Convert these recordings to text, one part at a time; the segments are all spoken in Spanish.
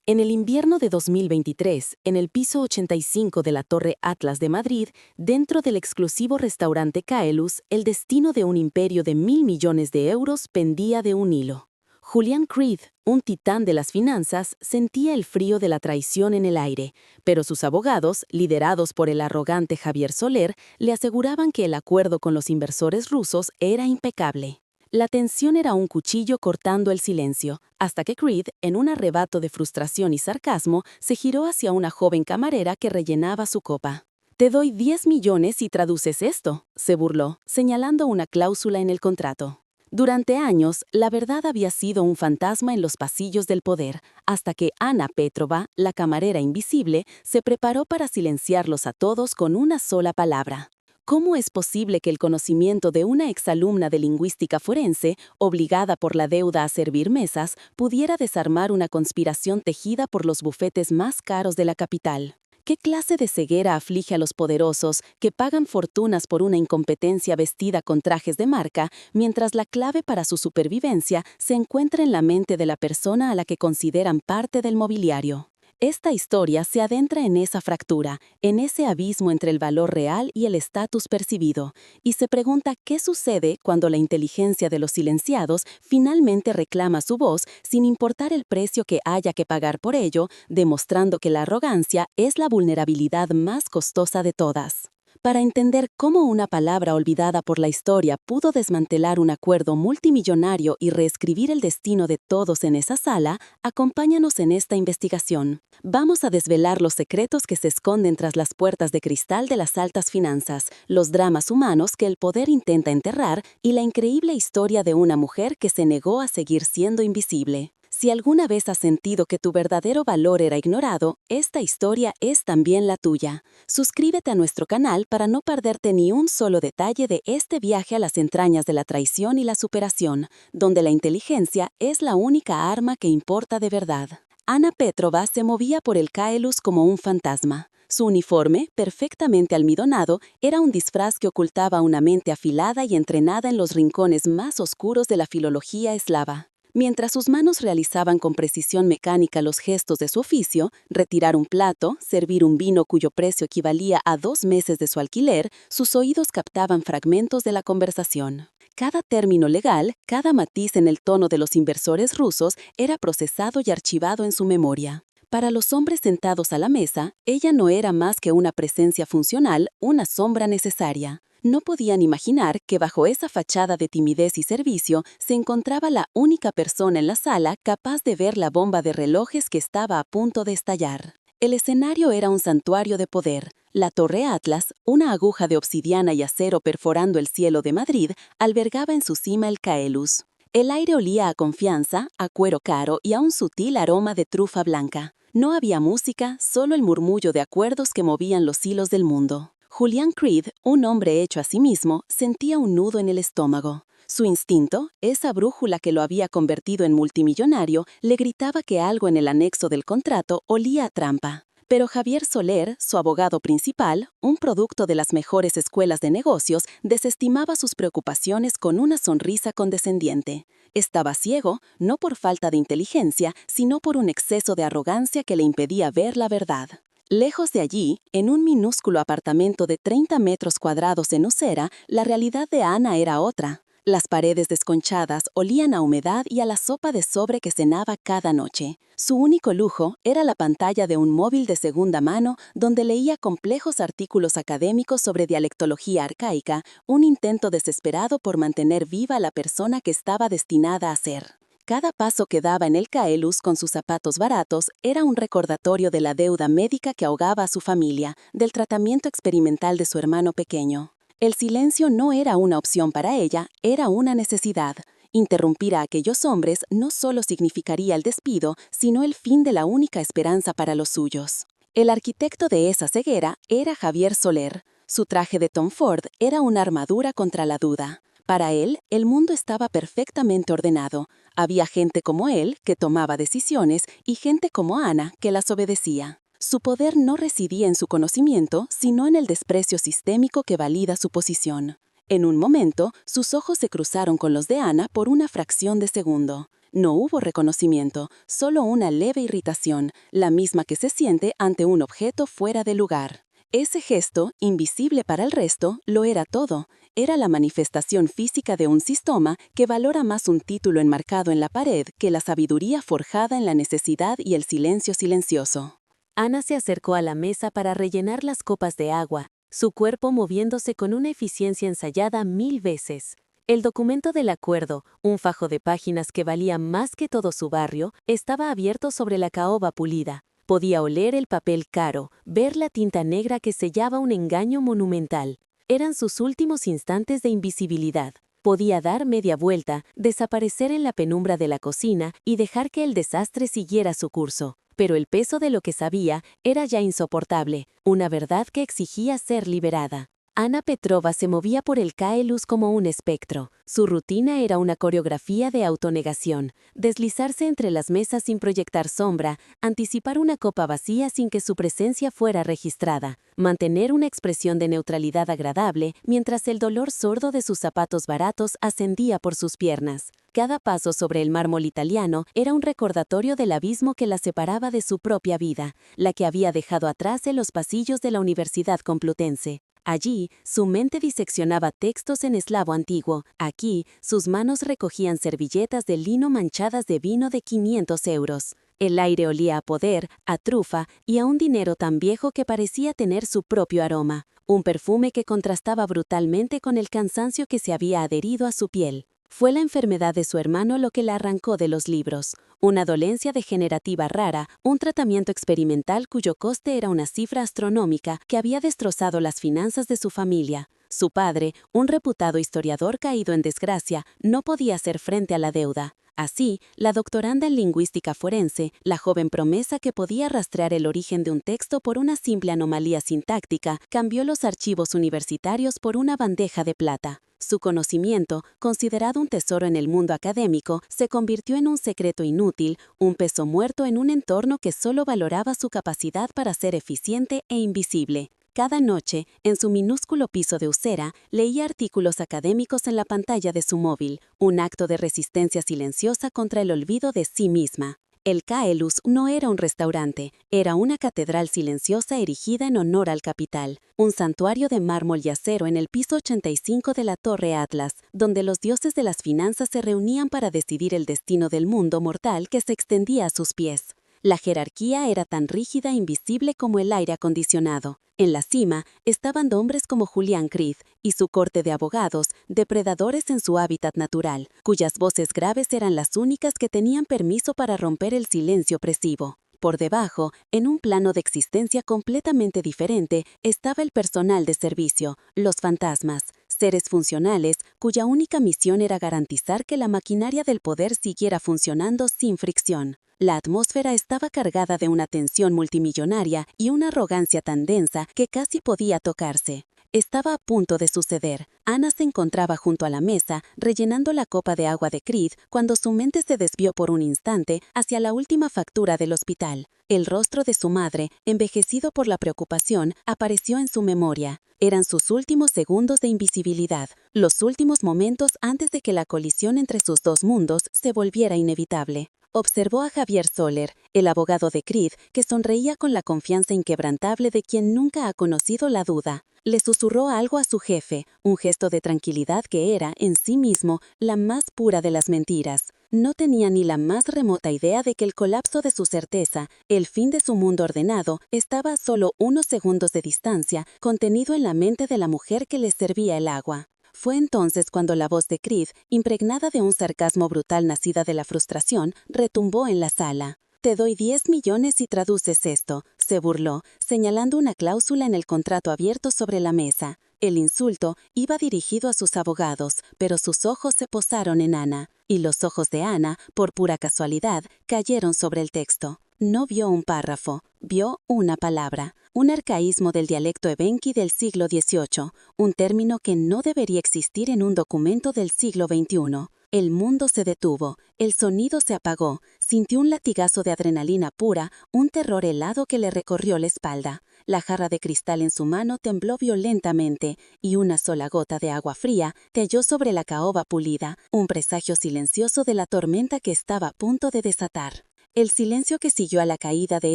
En el invierno de 2023, en el piso 85 de la Torre Atlas de Madrid, dentro del exclusivo restaurante Caelus, el destino de un imperio de 1.000 millones de euros pendía de un hilo. Julian Creed, un titán de las finanzas, sentía el frío de la traición en el aire, pero sus abogados, liderados por el arrogante Javier Soler, le aseguraban que el acuerdo con los inversores rusos era impecable. La tensión era un cuchillo cortando el silencio, hasta que Creed, en un arrebato de frustración y sarcasmo, se giró hacia una joven camarera que rellenaba su copa. «Te doy 10 millones si traduces esto», se burló, señalando una cláusula en el contrato. Durante años, la verdad había sido un fantasma en los pasillos del poder, hasta que Anna Petrova, la camarera invisible, se preparó para silenciarlos a todos con una sola palabra. ¿Cómo es posible que el conocimiento de una exalumna de lingüística forense, obligada por la deuda a servir mesas, pudiera desarmar una conspiración tejida por los bufetes más caros de la capital? ¿Qué clase de ceguera aflige a los poderosos que pagan fortunas por una incompetencia vestida con trajes de marca, mientras la clave para su supervivencia se encuentra en la mente de la persona a la que consideran parte del mobiliario? Esta historia se adentra en esa fractura, en ese abismo entre el valor real y el estatus percibido, y se pregunta qué sucede cuando la inteligencia de los silenciados finalmente reclama su voz sin importar el precio que haya que pagar por ello, demostrando que la arrogancia es la vulnerabilidad más costosa de todas. Para entender cómo una palabra olvidada por la historia pudo desmantelar un acuerdo multimillonario y reescribir el destino de todos en esa sala, acompáñanos en esta investigación. Vamos a desvelar los secretos que se esconden tras las puertas de cristal de las altas finanzas, los dramas humanos que el poder intenta enterrar y la increíble historia de una mujer que se negó a seguir siendo invisible. Si alguna vez has sentido que tu verdadero valor era ignorado, esta historia es también la tuya. Suscríbete a nuestro canal para no perderte ni un solo detalle de este viaje a las entrañas de la traición y la superación, donde la inteligencia es la única arma que importa de verdad. Anna Petrova se movía por el Caelus como un fantasma. Su uniforme, perfectamente almidonado, era un disfraz que ocultaba una mente afilada y entrenada en los rincones más oscuros de la filología eslava. Mientras sus manos realizaban con precisión mecánica los gestos de su oficio, retirar un plato, servir un vino cuyo precio equivalía a 2 meses de su alquiler, sus oídos captaban fragmentos de la conversación. Cada término legal, cada matiz en el tono de los inversores rusos era procesado y archivado en su memoria. Para los hombres sentados a la mesa, ella no era más que una presencia funcional, una sombra necesaria. No podían imaginar que bajo esa fachada de timidez y servicio se encontraba la única persona en la sala capaz de ver la bomba de relojes que estaba a punto de estallar. El escenario era un santuario de poder. La Torre Atlas, una aguja de obsidiana y acero perforando el cielo de Madrid, albergaba en su cima el Caelus. El aire olía a confianza, a cuero caro y a un sutil aroma de trufa blanca. No había música, solo el murmullo de acuerdos que movían los hilos del mundo. Julian Creed, un hombre hecho a sí mismo, sentía un nudo en el estómago. Su instinto, esa brújula que lo había convertido en multimillonario, le gritaba que algo en el anexo del contrato olía a trampa. Pero Javier Soler, su abogado principal, un producto de las mejores escuelas de negocios, desestimaba sus preocupaciones con una sonrisa condescendiente. Estaba ciego, no por falta de inteligencia, sino por un exceso de arrogancia que le impedía ver la verdad. Lejos de allí, en un minúsculo apartamento de 30 metros cuadrados en Usera, la realidad de Ana era otra. Las paredes desconchadas olían a humedad y a la sopa de sobre que cenaba cada noche. Su único lujo era la pantalla de un móvil de segunda mano donde leía complejos artículos académicos sobre dialectología arcaica, un intento desesperado por mantener viva la persona que estaba destinada a ser. Cada paso que daba en el Caelus con sus zapatos baratos era un recordatorio de la deuda médica que ahogaba a su familia, del tratamiento experimental de su hermano pequeño. El silencio no era una opción para ella, era una necesidad. Interrumpir a aquellos hombres no solo significaría el despido, sino el fin de la única esperanza para los suyos. El arquitecto de esa ceguera era Javier Soler. Su traje de Tom Ford era una armadura contra la duda. Para él, el mundo estaba perfectamente ordenado. Había gente como él, que tomaba decisiones, y gente como Ana, que las obedecía. Su poder no residía en su conocimiento, sino en el desprecio sistémico que valida su posición. En un momento, sus ojos se cruzaron con los de Ana por una fracción de segundo. No hubo reconocimiento, solo una leve irritación, la misma que se siente ante un objeto fuera de lugar. Ese gesto, invisible para el resto, lo era todo. Era la manifestación física de un sistema que valora más un título enmarcado en la pared que la sabiduría forjada en la necesidad y el silencio silencioso. Ana se acercó a la mesa para rellenar las copas de agua, su cuerpo moviéndose con una eficiencia ensayada 1000 veces. El documento del acuerdo, un fajo de páginas que valía más que todo su barrio, estaba abierto sobre la caoba pulida. Podía oler el papel caro, ver la tinta negra que sellaba un engaño monumental. Eran sus últimos instantes de invisibilidad. Podía dar media vuelta, desaparecer en la penumbra de la cocina y dejar que el desastre siguiera su curso. Pero el peso de lo que sabía era ya insoportable, una verdad que exigía ser liberada. Ana Petrova se movía por el Caelus como un espectro. Su rutina era una coreografía de autonegación, deslizarse entre las mesas sin proyectar sombra, anticipar una copa vacía sin que su presencia fuera registrada, mantener una expresión de neutralidad agradable mientras el dolor sordo de sus zapatos baratos ascendía por sus piernas. Cada paso sobre el mármol italiano era un recordatorio del abismo que la separaba de su propia vida, la que había dejado atrás en los pasillos de la Universidad Complutense. Allí, su mente diseccionaba textos en eslavo antiguo. Aquí, sus manos recogían servilletas de lino manchadas de vino de 500 euros. El aire olía a poder, a trufa y a un dinero tan viejo que parecía tener su propio aroma. Un perfume que contrastaba brutalmente con el cansancio que se había adherido a su piel. Fue la enfermedad de su hermano lo que la arrancó de los libros. Una dolencia degenerativa rara, un tratamiento experimental cuyo coste era una cifra astronómica que había destrozado las finanzas de su familia. Su padre, un reputado historiador caído en desgracia, no podía hacer frente a la deuda. Así, la doctoranda en lingüística forense, la joven promesa que podía rastrear el origen de un texto por una simple anomalía sintáctica, cambió los archivos universitarios por una bandeja de plata. Su conocimiento, considerado un tesoro en el mundo académico, se convirtió en un secreto inútil, un peso muerto en un entorno que solo valoraba su capacidad para ser eficiente e invisible. Cada noche, en su minúsculo piso de Usera, leía artículos académicos en la pantalla de su móvil, un acto de resistencia silenciosa contra el olvido de sí misma. El Caelus no era un restaurante, era una catedral silenciosa erigida en honor al capital, un santuario de mármol y acero en el piso 85 de la Torre Atlas, donde los dioses de las finanzas se reunían para decidir el destino del mundo mortal que se extendía a sus pies. La jerarquía era tan rígida e invisible como el aire acondicionado. En la cima estaban hombres como Julián Creed y su corte de abogados, depredadores en su hábitat natural, cuyas voces graves eran las únicas que tenían permiso para romper el silencio opresivo. Por debajo, en un plano de existencia completamente diferente, estaba el personal de servicio, los fantasmas, seres funcionales cuya única misión era garantizar que la maquinaria del poder siguiera funcionando sin fricción. La atmósfera estaba cargada de una tensión multimillonaria y una arrogancia tan densa que casi podía tocarse. Estaba a punto de suceder. Ana se encontraba junto a la mesa, rellenando la copa de agua de Creed, cuando su mente se desvió por un instante hacia la última factura del hospital. El rostro de su madre, envejecido por la preocupación, apareció en su memoria. Eran sus últimos segundos de invisibilidad, los últimos momentos antes de que la colisión entre sus dos mundos se volviera inevitable. Observó a Javier Soler, el abogado de Creed, que sonreía con la confianza inquebrantable de quien nunca ha conocido la duda. Le susurró algo a su jefe, un gesto de tranquilidad que era, en sí mismo, la más pura de las mentiras. No tenía ni la más remota idea de que el colapso de su certeza, el fin de su mundo ordenado, estaba a solo unos segundos de distancia, contenido en la mente de la mujer que les servía el agua. Fue entonces cuando la voz de Creed, impregnada de un sarcasmo brutal nacida de la frustración, retumbó en la sala. «Te doy 10 millones si traduces esto», se burló, señalando una cláusula en el contrato abierto sobre la mesa. El insulto iba dirigido a sus abogados, pero sus ojos se posaron en Ana, y los ojos de Ana, por pura casualidad, cayeron sobre el texto. No vio un párrafo, vio una palabra, un arcaísmo del dialecto evenki del siglo XVIII, un término que no debería existir en un documento del siglo XXI. El mundo se detuvo, el sonido se apagó, sintió un latigazo de adrenalina pura, un terror helado que le recorrió la espalda. La jarra de cristal en su mano tembló violentamente, y una sola gota de agua fría cayó sobre la caoba pulida, un presagio silencioso de la tormenta que estaba a punto de desatar. El silencio que siguió a la caída de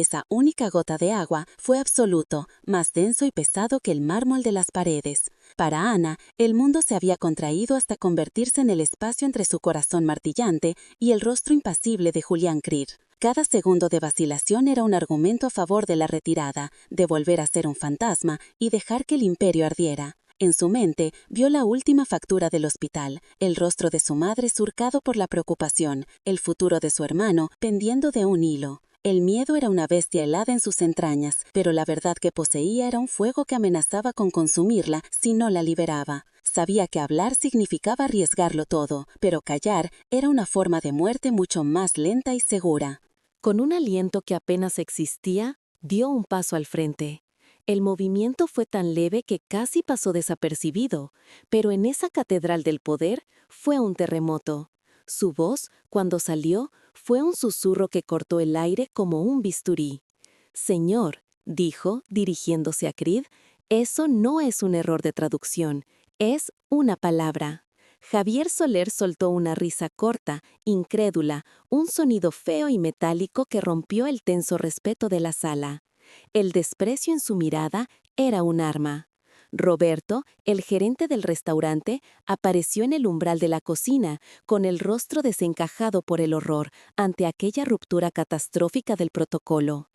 esa única gota de agua fue absoluto, más denso y pesado que el mármol de las paredes. Para Ana, el mundo se había contraído hasta convertirse en el espacio entre su corazón martillante y el rostro impasible de Julián Creed. Cada segundo de vacilación era un argumento a favor de la retirada, de volver a ser un fantasma y dejar que el imperio ardiera. En su mente, vio la última factura del hospital, el rostro de su madre surcado por la preocupación, el futuro de su hermano pendiendo de un hilo. El miedo era una bestia helada en sus entrañas, pero la verdad que poseía era un fuego que amenazaba con consumirla si no la liberaba. Sabía que hablar significaba arriesgarlo todo, pero callar era una forma de muerte mucho más lenta y segura. Con un aliento que apenas existía, dio un paso al frente. El movimiento fue tan leve que casi pasó desapercibido, pero en esa catedral del poder fue un terremoto. Su voz, cuando salió, fue un susurro que cortó el aire como un bisturí. «Señor», dijo, dirigiéndose a Creed, «eso no es un error de traducción, es una palabra». Javier Soler soltó una risa corta, incrédula, un sonido feo y metálico que rompió el tenso respeto de la sala. El desprecio en su mirada era un arma. Roberto, el gerente del restaurante, apareció en el umbral de la cocina, con el rostro desencajado por el horror ante aquella ruptura catastrófica del protocolo.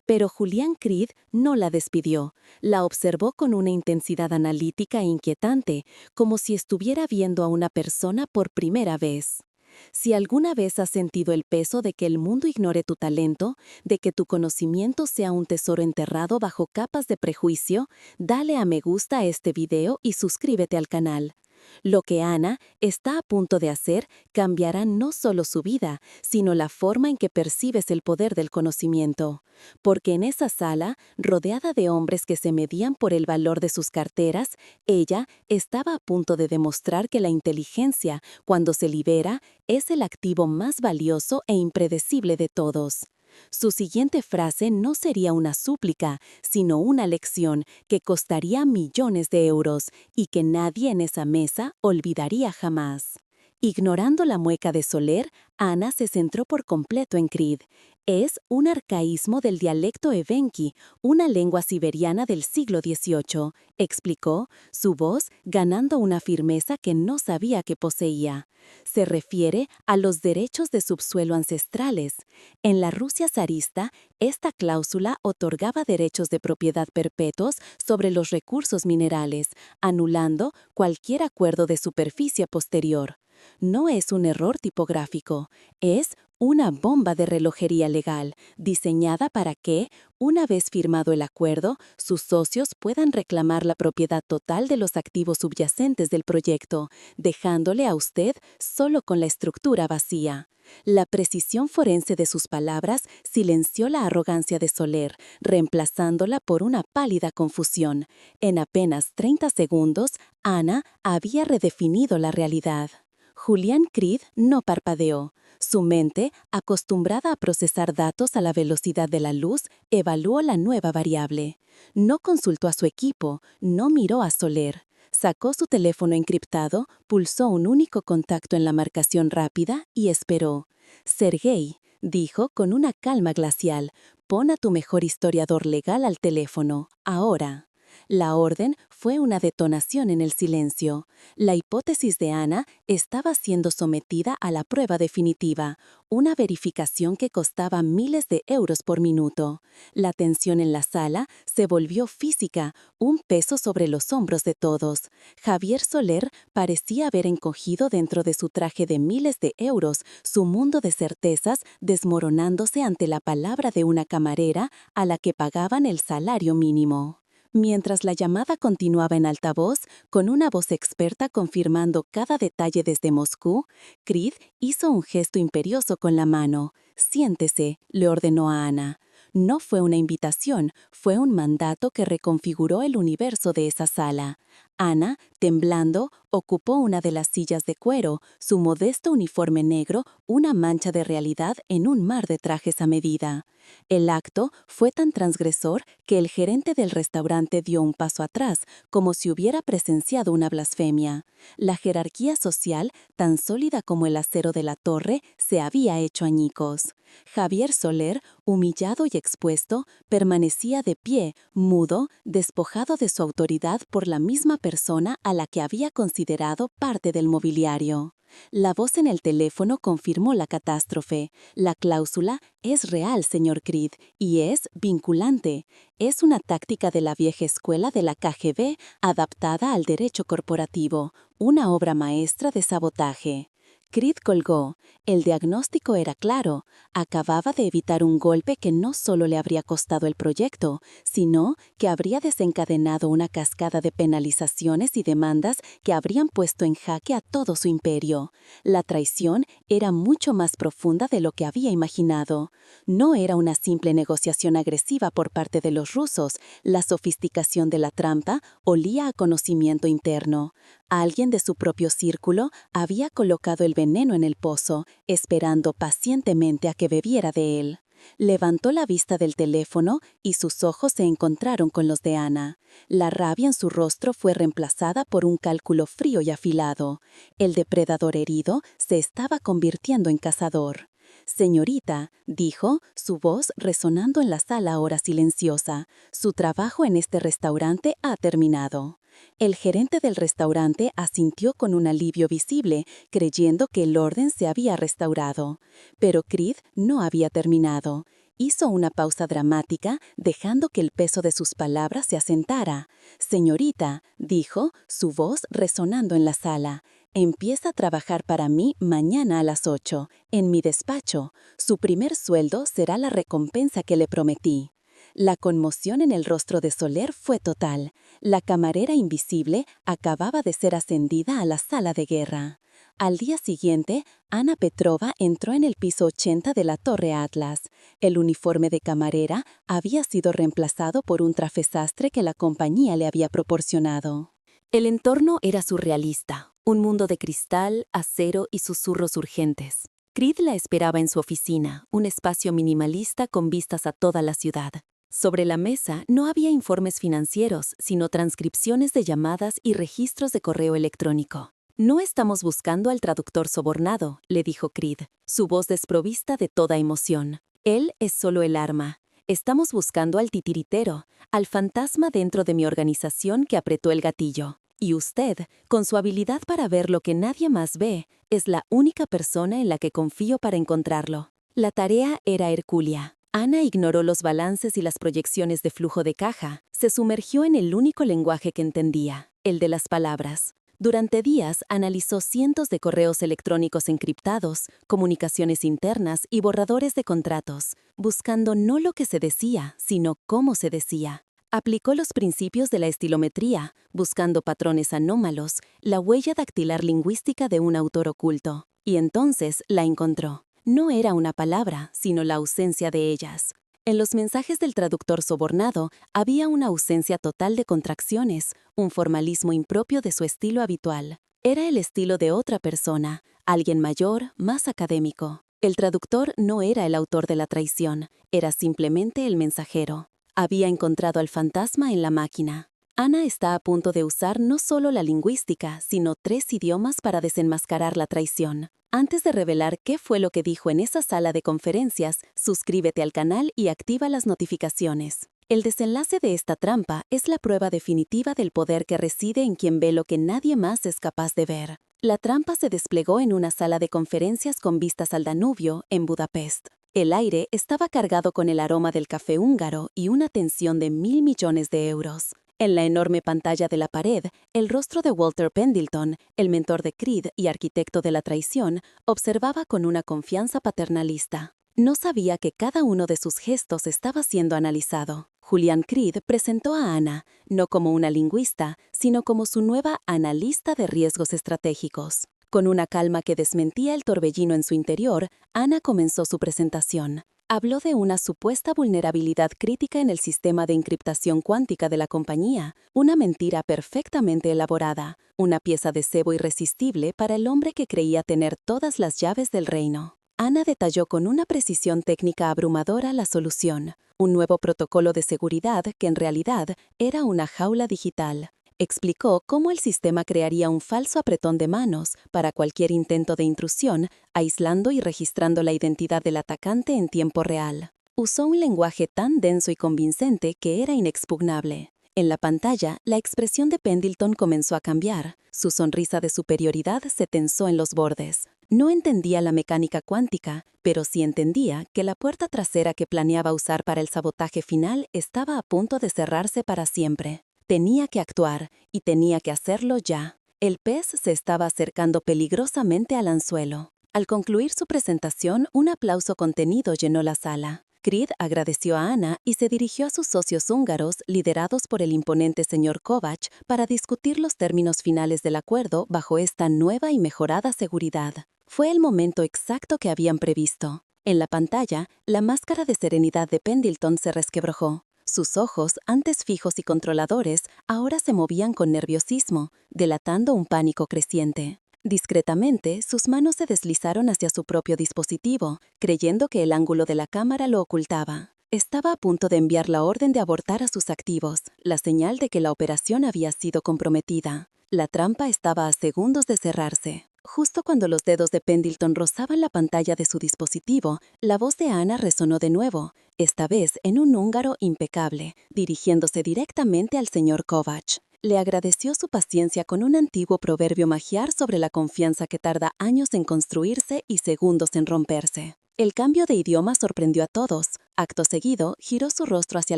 Pero Julián Creed no la despidió, la observó con una intensidad analítica e inquietante, como si estuviera viendo a una persona por primera vez. Si alguna vez has sentido el peso de que el mundo ignore tu talento, de que tu conocimiento sea un tesoro enterrado bajo capas de prejuicio, dale a me gusta a este video y suscríbete al canal. Lo que Ana está a punto de hacer cambiará no solo su vida, sino la forma en que percibes el poder del conocimiento. Porque en esa sala, rodeada de hombres que se medían por el valor de sus carteras, ella estaba a punto de demostrar que la inteligencia, cuando se libera, es el activo más valioso e impredecible de todos. Su siguiente frase no sería una súplica, sino una lección que costaría millones de euros y que nadie en esa mesa olvidaría jamás. Ignorando la mueca de Soler, Ana se centró por completo en Creed. Es un arcaísmo del dialecto evenki, una lengua siberiana del siglo XVIII, explicó, su voz ganando una firmeza que no sabía que poseía. Se refiere a los derechos de subsuelo ancestrales. En la Rusia zarista, esta cláusula otorgaba derechos de propiedad perpetuos sobre los recursos minerales, anulando cualquier acuerdo de superficie posterior. No es un error tipográfico, es una bomba de relojería legal, diseñada para que, una vez firmado el acuerdo, sus socios puedan reclamar la propiedad total de los activos subyacentes del proyecto, dejándole a usted solo con la estructura vacía. La precisión forense de sus palabras silenció la arrogancia de Soler, reemplazándola por una pálida confusión. En apenas 30 segundos, Ana había redefinido la realidad. Julián Creed no parpadeó. Su mente, acostumbrada a procesar datos a la velocidad de la luz, evaluó la nueva variable. No consultó a su equipo, no miró a Soler. Sacó su teléfono encriptado, pulsó un único contacto en la marcación rápida y esperó. «Sergei», dijo con una calma glacial, «pon a tu mejor historiador legal al teléfono, ahora». La orden fue una detonación en el silencio. La hipótesis de Ana estaba siendo sometida a la prueba definitiva, una verificación que costaba miles de euros por minuto. La tensión en la sala se volvió física, un peso sobre los hombros de todos. Javier Soler parecía haber encogido dentro de su traje de miles de euros, su mundo de certezas desmoronándose ante la palabra de una camarera a la que pagaban el salario mínimo. Mientras la llamada continuaba en altavoz, con una voz experta confirmando cada detalle desde Moscú, Creed hizo un gesto imperioso con la mano. «Siéntese», le ordenó a Ana. No fue una invitación, fue un mandato que reconfiguró el universo de esa sala. Ana, temblando, ocupó una de las sillas de cuero, su modesto uniforme negro, una mancha de realidad en un mar de trajes a medida. El acto fue tan transgresor que el gerente del restaurante dio un paso atrás, como si hubiera presenciado una blasfemia. La jerarquía social, tan sólida como el acero de la torre, se había hecho añicos. Javier Soler, humillado y expuesto, permanecía de pie, mudo, despojado de su autoridad por la misma persona a la que había considerado parte del mobiliario. La voz en el teléfono confirmó la catástrofe. La cláusula es real, señor Creed, y es vinculante. Es una táctica de la vieja escuela de la KGB adaptada al derecho corporativo, una obra maestra de sabotaje. Creed colgó. El diagnóstico era claro. Acababa de evitar un golpe que no solo le habría costado el proyecto, sino que habría desencadenado una cascada de penalizaciones y demandas que habrían puesto en jaque a todo su imperio. La traición era mucho más profunda de lo que había imaginado. No era una simple negociación agresiva por parte de los rusos. La sofisticación de la trampa olía a conocimiento interno. Alguien de su propio círculo había colocado el veneno en el pozo, esperando pacientemente a que bebiera de él. Levantó la vista del teléfono y sus ojos se encontraron con los de Ana. La rabia en su rostro fue reemplazada por un cálculo frío y afilado. El depredador herido se estaba convirtiendo en cazador. «Señorita», dijo, su voz resonando en la sala ahora silenciosa, «su trabajo en este restaurante ha terminado». El gerente del restaurante asintió con un alivio visible, creyendo que el orden se había restaurado. Pero Creed no había terminado. Hizo una pausa dramática, dejando que el peso de sus palabras se asentara. «Señorita», dijo, su voz resonando en la sala, «empieza a trabajar para mí mañana a las 8, en mi despacho. Su primer sueldo será la recompensa que le prometí». La conmoción en el rostro de Soler fue total. La camarera invisible acababa de ser ascendida a la sala de guerra. Al día siguiente, Ana Petrova entró en el piso 80 de la Torre Atlas. El uniforme de camarera había sido reemplazado por un traje sastre que la compañía le había proporcionado. El entorno era surrealista, un mundo de cristal, acero y susurros urgentes. Creed la esperaba en su oficina, un espacio minimalista con vistas a toda la ciudad. Sobre la mesa no había informes financieros, sino transcripciones de llamadas y registros de correo electrónico. «No estamos buscando al traductor sobornado», le dijo Creed, su voz desprovista de toda emoción. «Él es solo el arma. Estamos buscando al titiritero, al fantasma dentro de mi organización que apretó el gatillo. Y usted, con su habilidad para ver lo que nadie más ve, es la única persona en la que confío para encontrarlo». La tarea era hercúlea. Ana ignoró los balances y las proyecciones de flujo de caja, se sumergió en el único lenguaje que entendía, el de las palabras. Durante días analizó cientos de correos electrónicos encriptados, comunicaciones internas y borradores de contratos, buscando no lo que se decía, sino cómo se decía. Aplicó los principios de la estilometría, buscando patrones anómalos, la huella dactilar lingüística de un autor oculto, y entonces la encontró. No era una palabra, sino la ausencia de ellas. En los mensajes del traductor sobornado había una ausencia total de contracciones, un formalismo impropio de su estilo habitual. Era el estilo de otra persona, alguien mayor, más académico. El traductor no era el autor de la traición, era simplemente el mensajero. Había encontrado al fantasma en la máquina. Ana está a punto de usar no solo la lingüística, sino 3 idiomas para desenmascarar la traición. Antes de revelar qué fue lo que dijo en esa sala de conferencias, suscríbete al canal y activa las notificaciones. El desenlace de esta trampa es la prueba definitiva del poder que reside en quien ve lo que nadie más es capaz de ver. La trampa se desplegó en una sala de conferencias con vistas al Danubio, en Budapest. El aire estaba cargado con el aroma del café húngaro y una tensión de 1.000 millones de euros. En la enorme pantalla de la pared, el rostro de Walter Pendleton, el mentor de Creed y arquitecto de la traición, observaba con una confianza paternalista. No sabía que cada uno de sus gestos estaba siendo analizado. Julian Creed presentó a Ana, no como una lingüista, sino como su nueva analista de riesgos estratégicos. Con una calma que desmentía el torbellino en su interior, Ana comenzó su presentación. Habló de una supuesta vulnerabilidad crítica en el sistema de encriptación cuántica de la compañía, una mentira perfectamente elaborada, una pieza de cebo irresistible para el hombre que creía tener todas las llaves del reino. Ana detalló con una precisión técnica abrumadora la solución, un nuevo protocolo de seguridad que en realidad era una jaula digital. Explicó cómo el sistema crearía un falso apretón de manos para cualquier intento de intrusión, aislando y registrando la identidad del atacante en tiempo real. Usó un lenguaje tan denso y convincente que era inexpugnable. En la pantalla, la expresión de Pendleton comenzó a cambiar. Su sonrisa de superioridad se tensó en los bordes. No entendía la mecánica cuántica, pero sí entendía que la puerta trasera que planeaba usar para el sabotaje final estaba a punto de cerrarse para siempre. Tenía que actuar, y tenía que hacerlo ya. El pez se estaba acercando peligrosamente al anzuelo. Al concluir su presentación, un aplauso contenido llenó la sala. Creed agradeció a Ana y se dirigió a sus socios húngaros, liderados por el imponente señor Kovács, para discutir los términos finales del acuerdo bajo esta nueva y mejorada seguridad. Fue el momento exacto que habían previsto. En la pantalla, la máscara de serenidad de Pendleton se resquebrajó. Sus ojos, antes fijos y controladores, ahora se movían con nerviosismo, delatando un pánico creciente. Discretamente, sus manos se deslizaron hacia su propio dispositivo, creyendo que el ángulo de la cámara lo ocultaba. Estaba a punto de enviar la orden de abortar a sus activos, la señal de que la operación había sido comprometida. La trampa estaba a segundos de cerrarse. Justo cuando los dedos de Pendleton rozaban la pantalla de su dispositivo, la voz de Ana resonó de nuevo, esta vez en un húngaro impecable, dirigiéndose directamente al señor Kovács. Le agradeció su paciencia con un antiguo proverbio magiar sobre la confianza que tarda años en construirse y segundos en romperse. El cambio de idioma sorprendió a todos. Acto seguido, giró su rostro hacia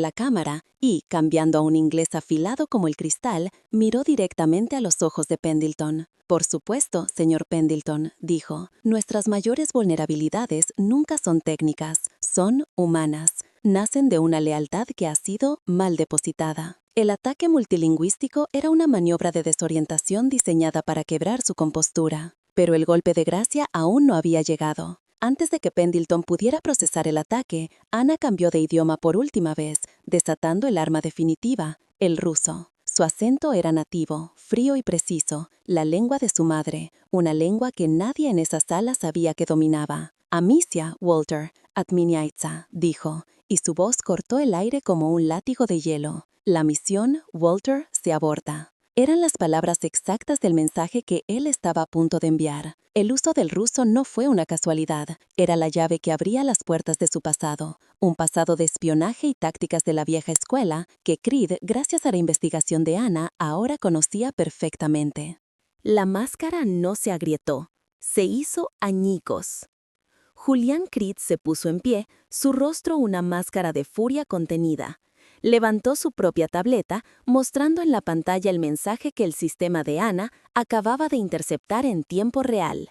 la cámara y, cambiando a un inglés afilado como el cristal, miró directamente a los ojos de Pendleton. «Por supuesto, señor Pendleton», dijo, «nuestras mayores vulnerabilidades nunca son técnicas, son humanas. Nacen de una lealtad que ha sido mal depositada». El ataque multilingüístico era una maniobra de desorientación diseñada para quebrar su compostura. Pero el golpe de gracia aún no había llegado. Antes de que Pendleton pudiera procesar el ataque, Ana cambió de idioma por última vez, desatando el arma definitiva, el ruso. Su acento era nativo, frío y preciso, la lengua de su madre, una lengua que nadie en esa sala sabía que dominaba. «Amicia, Walter, Adminiaitza», dijo, y su voz cortó el aire como un látigo de hielo. «La misión, Walter, se aborta». Eran las palabras exactas del mensaje que él estaba a punto de enviar. El uso del ruso no fue una casualidad, era la llave que abría las puertas de su pasado, un pasado de espionaje y tácticas de la vieja escuela que Creed, gracias a la investigación de Ana, ahora conocía perfectamente. La máscara no se agrietó, se hizo añicos. Julián Creed se puso en pie, su rostro una máscara de furia contenida. Levantó su propia tableta, mostrando en la pantalla el mensaje que el sistema de Ana acababa de interceptar en tiempo real.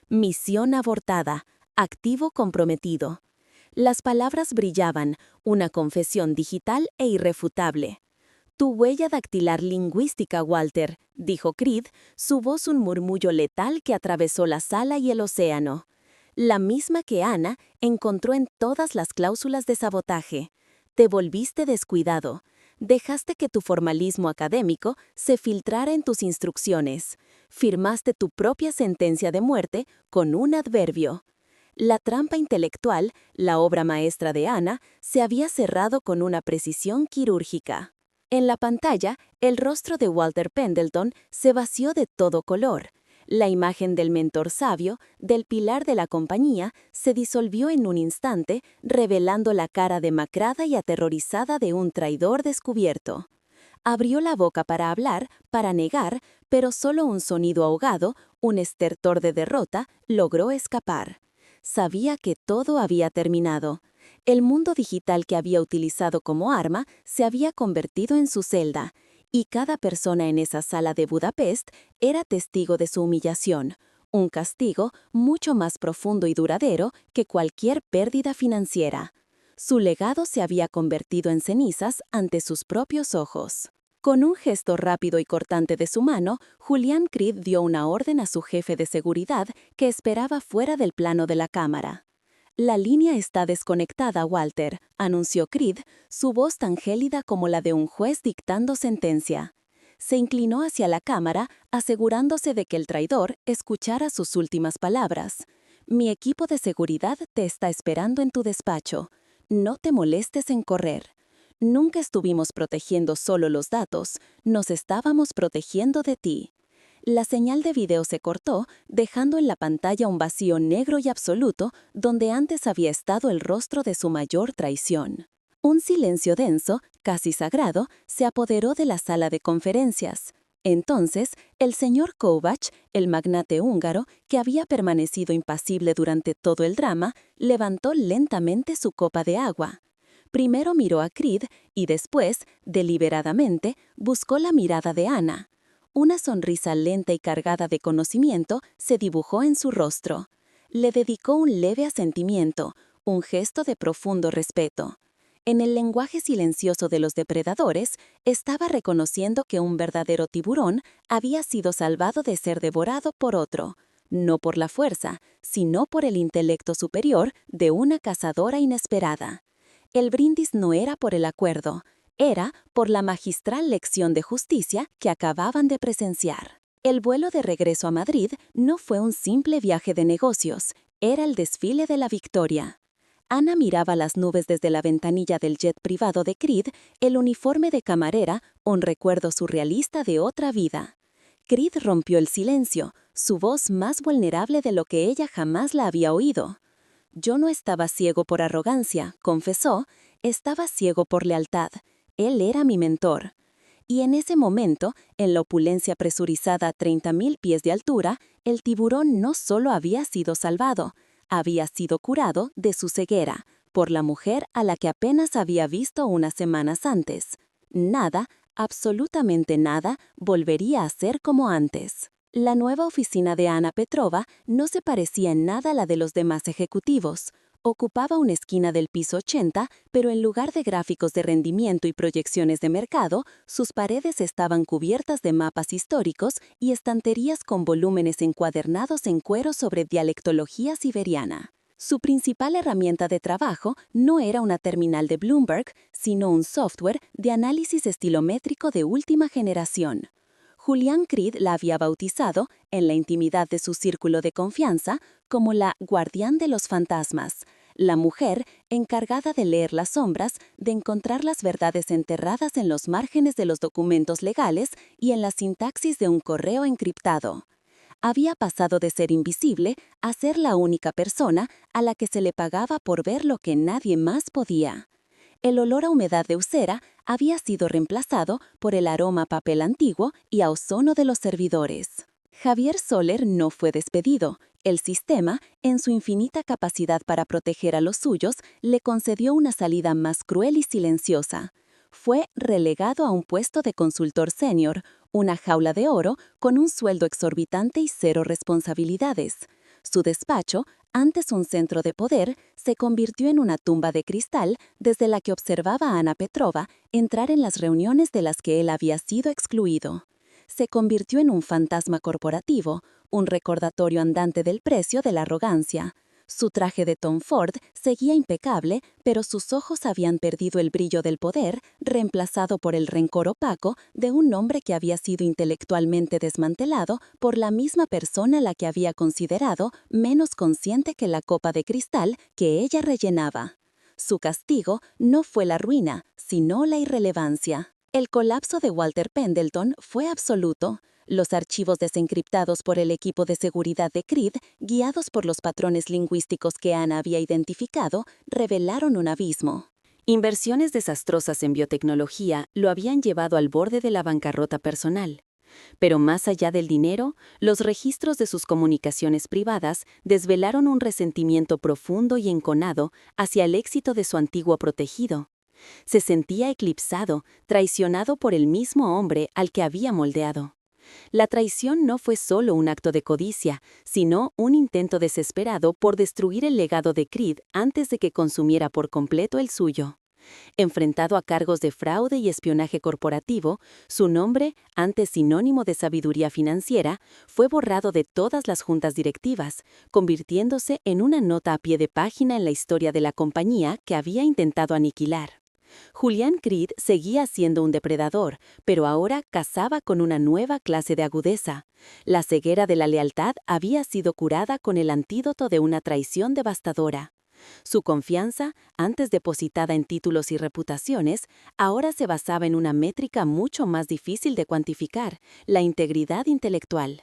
«Misión abortada. Activo comprometido». Las palabras brillaban, una confesión digital e irrefutable. «Tu huella dactilar lingüística, Walter», dijo Creed, su voz un murmullo letal que atravesó la sala y el océano. La misma que Ana encontró en todas las cláusulas de sabotaje. Te volviste descuidado. Dejaste que tu formalismo académico se filtrara en tus instrucciones. Firmaste tu propia sentencia de muerte con un adverbio. La trampa intelectual, la obra maestra de Ana, se había cerrado con una precisión quirúrgica. En la pantalla, el rostro de Walter Pendleton se vació de todo color. La imagen del mentor sabio, del pilar de la compañía, se disolvió en un instante, revelando la cara demacrada y aterrorizada de un traidor descubierto. Abrió la boca para hablar, para negar, pero solo un sonido ahogado, un estertor de derrota, logró escapar. Sabía que todo había terminado. El mundo digital que había utilizado como arma se había convertido en su celda, y cada persona en esa sala de Budapest era testigo de su humillación, un castigo mucho más profundo y duradero que cualquier pérdida financiera. Su legado se había convertido en cenizas ante sus propios ojos. Con un gesto rápido y cortante de su mano, Julián Creed dio una orden a su jefe de seguridad que esperaba fuera del plano de la cámara. La línea está desconectada, Walter, anunció Creed, su voz tan gélida como la de un juez dictando sentencia. Se inclinó hacia la cámara, asegurándose de que el traidor escuchara sus últimas palabras. Mi equipo de seguridad te está esperando en tu despacho. No te molestes en correr. Nunca estuvimos protegiendo solo los datos, nos estábamos protegiendo de ti. La señal de video se cortó, dejando en la pantalla un vacío negro y absoluto donde antes había estado el rostro de su mayor traición. Un silencio denso, casi sagrado, se apoderó de la sala de conferencias. Entonces, el señor Kovacs, el magnate húngaro, que había permanecido impasible durante todo el drama, levantó lentamente su copa de agua. Primero miró a Creed y después, deliberadamente, buscó la mirada de Ana. Una sonrisa lenta y cargada de conocimiento se dibujó en su rostro. Le dedicó un leve asentimiento, un gesto de profundo respeto. En el lenguaje silencioso de los depredadores, estaba reconociendo que un verdadero tiburón había sido salvado de ser devorado por otro, no por la fuerza, sino por el intelecto superior de una cazadora inesperada. El brindis no era por el acuerdo, era por la magistral lección de justicia que acababan de presenciar. El vuelo de regreso a Madrid no fue un simple viaje de negocios, era el desfile de la victoria. Ana miraba las nubes desde la ventanilla del jet privado de Creed, el uniforme de camarera, un recuerdo surrealista de otra vida. Creed rompió el silencio, su voz más vulnerable de lo que ella jamás la había oído. Yo no estaba ciego por arrogancia, confesó, estaba ciego por lealtad. Él era mi mentor. Y en ese momento, en la opulencia presurizada a 30.000 pies de altura, el tiburón no solo había sido salvado, había sido curado de su ceguera por la mujer a la que apenas había visto unas semanas antes. Nada, absolutamente nada, volvería a ser como antes. La nueva oficina de Ana Petrova no se parecía en nada a la de los demás ejecutivos. Ocupaba una esquina del piso 80, pero en lugar de gráficos de rendimiento y proyecciones de mercado, sus paredes estaban cubiertas de mapas históricos y estanterías con volúmenes encuadernados en cuero sobre dialectología siberiana. Su principal herramienta de trabajo no era una terminal de Bloomberg, sino un software de análisis estilométrico de última generación. Julián Creed la había bautizado, en la intimidad de su círculo de confianza, como la guardián de los fantasmas, la mujer encargada de leer las sombras, de encontrar las verdades enterradas en los márgenes de los documentos legales y en la sintaxis de un correo encriptado. Había pasado de ser invisible a ser la única persona a la que se le pagaba por ver lo que nadie más podía. El olor a humedad de Usera había sido reemplazado por el aroma a papel antiguo y a ozono de los servidores. Javier Soler no fue despedido. El sistema, en su infinita capacidad para proteger a los suyos, le concedió una salida más cruel y silenciosa. Fue relegado a un puesto de consultor senior, una jaula de oro con un sueldo exorbitante y cero responsabilidades. Su despacho, antes un centro de poder, se convirtió en una tumba de cristal desde la que observaba a Ana Petrova entrar en las reuniones de las que él había sido excluido. Se convirtió en un fantasma corporativo, un recordatorio andante del precio de la arrogancia. Su traje de Tom Ford seguía impecable, pero sus ojos habían perdido el brillo del poder, reemplazado por el rencor opaco de un hombre que había sido intelectualmente desmantelado por la misma persona a la que había considerado menos consciente que la copa de cristal que ella rellenaba. Su castigo no fue la ruina, sino la irrelevancia. El colapso de Walter Pendleton fue absoluto. Los archivos desencriptados por el equipo de seguridad de Creed, guiados por los patrones lingüísticos que Ana había identificado, revelaron un abismo. Inversiones desastrosas en biotecnología lo habían llevado al borde de la bancarrota personal. Pero más allá del dinero, los registros de sus comunicaciones privadas desvelaron un resentimiento profundo y enconado hacia el éxito de su antiguo protegido. Se sentía eclipsado, traicionado por el mismo hombre al que había moldeado. La traición no fue solo un acto de codicia, sino un intento desesperado por destruir el legado de Creed antes de que consumiera por completo el suyo. Enfrentado a cargos de fraude y espionaje corporativo, su nombre, antes sinónimo de sabiduría financiera, fue borrado de todas las juntas directivas, convirtiéndose en una nota a pie de página en la historia de la compañía que había intentado aniquilar. Julián Creed seguía siendo un depredador, pero ahora cazaba con una nueva clase de agudeza. La ceguera de la lealtad había sido curada con el antídoto de una traición devastadora. Su confianza, antes depositada en títulos y reputaciones, ahora se basaba en una métrica mucho más difícil de cuantificar: la integridad intelectual.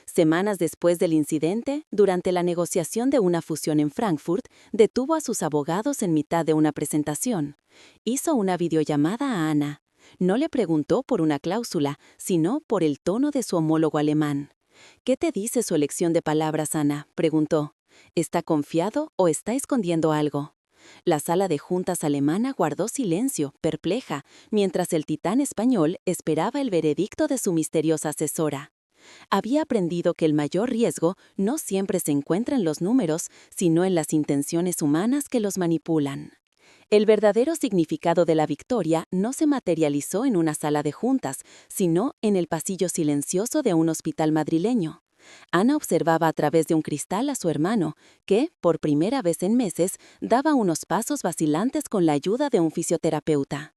Semanas después del incidente, durante la negociación de una fusión en Frankfurt, detuvo a sus abogados en mitad de una presentación. Hizo una videollamada a Ana. No le preguntó por una cláusula, sino por el tono de su homólogo alemán. «¿Qué te dice su elección de palabras, Ana?», preguntó. «¿Está confiado o está escondiendo algo?». La sala de juntas alemana guardó silencio, perpleja, mientras el titán español esperaba el veredicto de su misteriosa asesora. Había aprendido que el mayor riesgo no siempre se encuentra en los números, sino en las intenciones humanas que los manipulan. El verdadero significado de la victoria no se materializó en una sala de juntas, sino en el pasillo silencioso de un hospital madrileño. Ana observaba a través de un cristal a su hermano, que, por primera vez en meses, daba unos pasos vacilantes con la ayuda de un fisioterapeuta.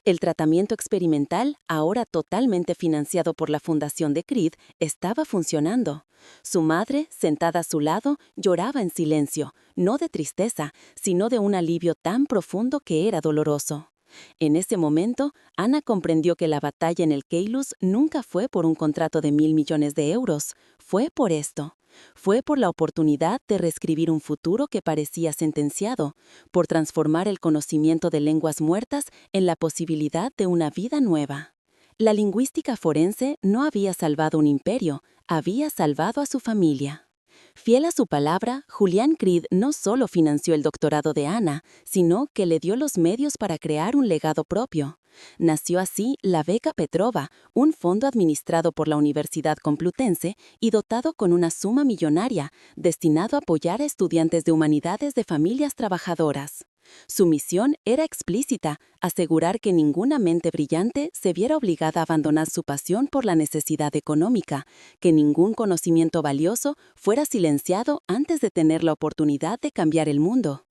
El tratamiento experimental, ahora totalmente financiado por la Fundación de Creed, estaba funcionando. Su madre, sentada a su lado, lloraba en silencio, no de tristeza, sino de un alivio tan profundo que era doloroso. En ese momento, Ana comprendió que la batalla en el Keylus nunca fue por un contrato de 1.000 millones de euros, fue por esto. Fue por la oportunidad de reescribir un futuro que parecía sentenciado, por transformar el conocimiento de lenguas muertas en la posibilidad de una vida nueva. La lingüística forense no había salvado un imperio, había salvado a su familia. Fiel a su palabra, Julián Creed no solo financió el doctorado de Ana, sino que le dio los medios para crear un legado propio. Nació así la Beca Petrova, un fondo administrado por la Universidad Complutense y dotado con una suma millonaria, destinado a apoyar a estudiantes de humanidades de familias trabajadoras. Su misión era explícita: asegurar que ninguna mente brillante se viera obligada a abandonar su pasión por la necesidad económica, que ningún conocimiento valioso fuera silenciado antes de tener la oportunidad de cambiar el mundo.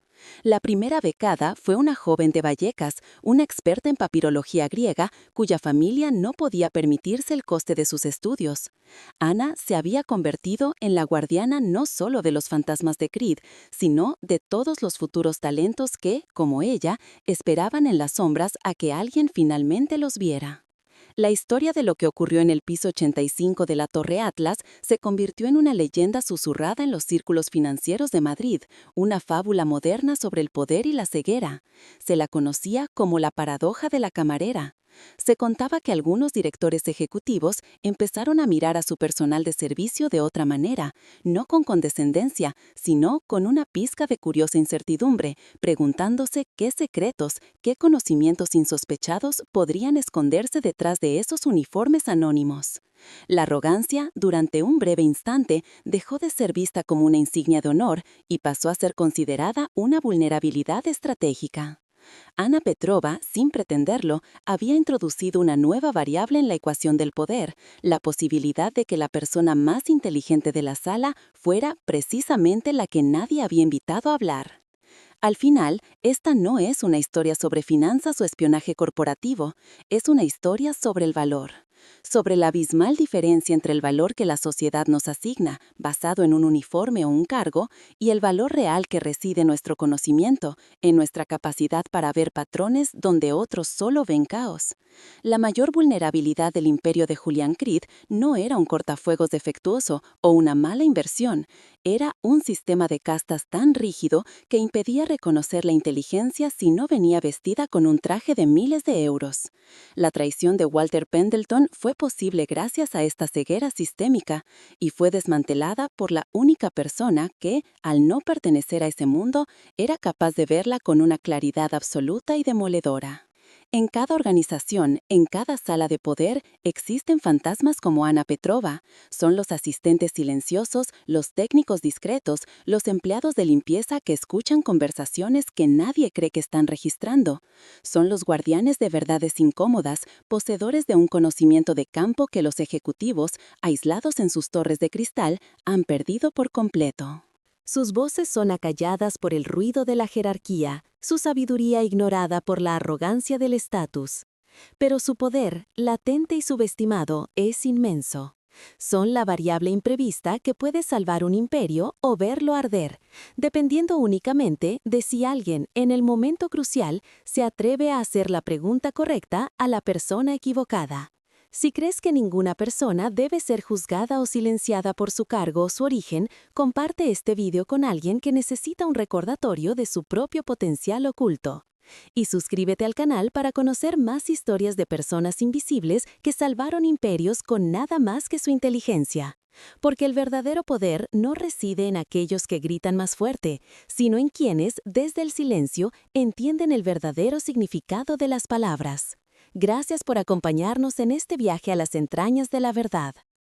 La primera becada fue una joven de Vallecas, una experta en papirología griega, cuya familia no podía permitirse el coste de sus estudios. Ana se había convertido en la guardiana no solo de los fantasmas de Creed, sino de todos los futuros talentos que, como ella, esperaban en las sombras a que alguien finalmente los viera. La historia de lo que ocurrió en el piso 85 de la Torre Atlas se convirtió en una leyenda susurrada en los círculos financieros de Madrid, una fábula moderna sobre el poder y la ceguera. Se la conocía como la paradoja de la camarera. Se contaba que algunos directores ejecutivos empezaron a mirar a su personal de servicio de otra manera, no con condescendencia, sino con una pizca de curiosa incertidumbre, preguntándose qué secretos, qué conocimientos insospechados podrían esconderse detrás de esos uniformes anónimos. La arrogancia, durante un breve instante, dejó de ser vista como una insignia de honor y pasó a ser considerada una vulnerabilidad estratégica. Ana Petrova, sin pretenderlo, había introducido una nueva variable en la ecuación del poder: la posibilidad de que la persona más inteligente de la sala fuera precisamente la que nadie había invitado a hablar. Al final, esta no es una historia sobre finanzas o espionaje corporativo, es una historia sobre el valor. Sobre la abismal diferencia entre el valor que la sociedad nos asigna, basado en un uniforme o un cargo, y el valor real que reside en nuestro conocimiento, en nuestra capacidad para ver patrones donde otros solo ven caos. La mayor vulnerabilidad del imperio de Julián Creed no era un cortafuegos defectuoso o una mala inversión, era un sistema de castas tan rígido que impedía reconocer la inteligencia si no venía vestida con un traje de miles de euros. La traición de Walter Pendleton fue posible gracias a esta ceguera sistémica y fue desmantelada por la única persona que, al no pertenecer a ese mundo, era capaz de verla con una claridad absoluta y demoledora. En cada organización, en cada sala de poder, existen fantasmas como Ana Petrova. Son los asistentes silenciosos, los técnicos discretos, los empleados de limpieza que escuchan conversaciones que nadie cree que están registrando. Son los guardianes de verdades incómodas, poseedores de un conocimiento de campo que los ejecutivos, aislados en sus torres de cristal, han perdido por completo. Sus voces son acalladas por el ruido de la jerarquía, su sabiduría ignorada por la arrogancia del estatus. Pero su poder, latente y subestimado, es inmenso. Son la variable imprevista que puede salvar un imperio o verlo arder, dependiendo únicamente de si alguien, en el momento crucial, se atreve a hacer la pregunta correcta a la persona equivocada. Si crees que ninguna persona debe ser juzgada o silenciada por su cargo o su origen, comparte este video con alguien que necesita un recordatorio de su propio potencial oculto. Y suscríbete al canal para conocer más historias de personas invisibles que salvaron imperios con nada más que su inteligencia. Porque el verdadero poder no reside en aquellos que gritan más fuerte, sino en quienes, desde el silencio, entienden el verdadero significado de las palabras. Gracias por acompañarnos en este viaje a las entrañas de la verdad.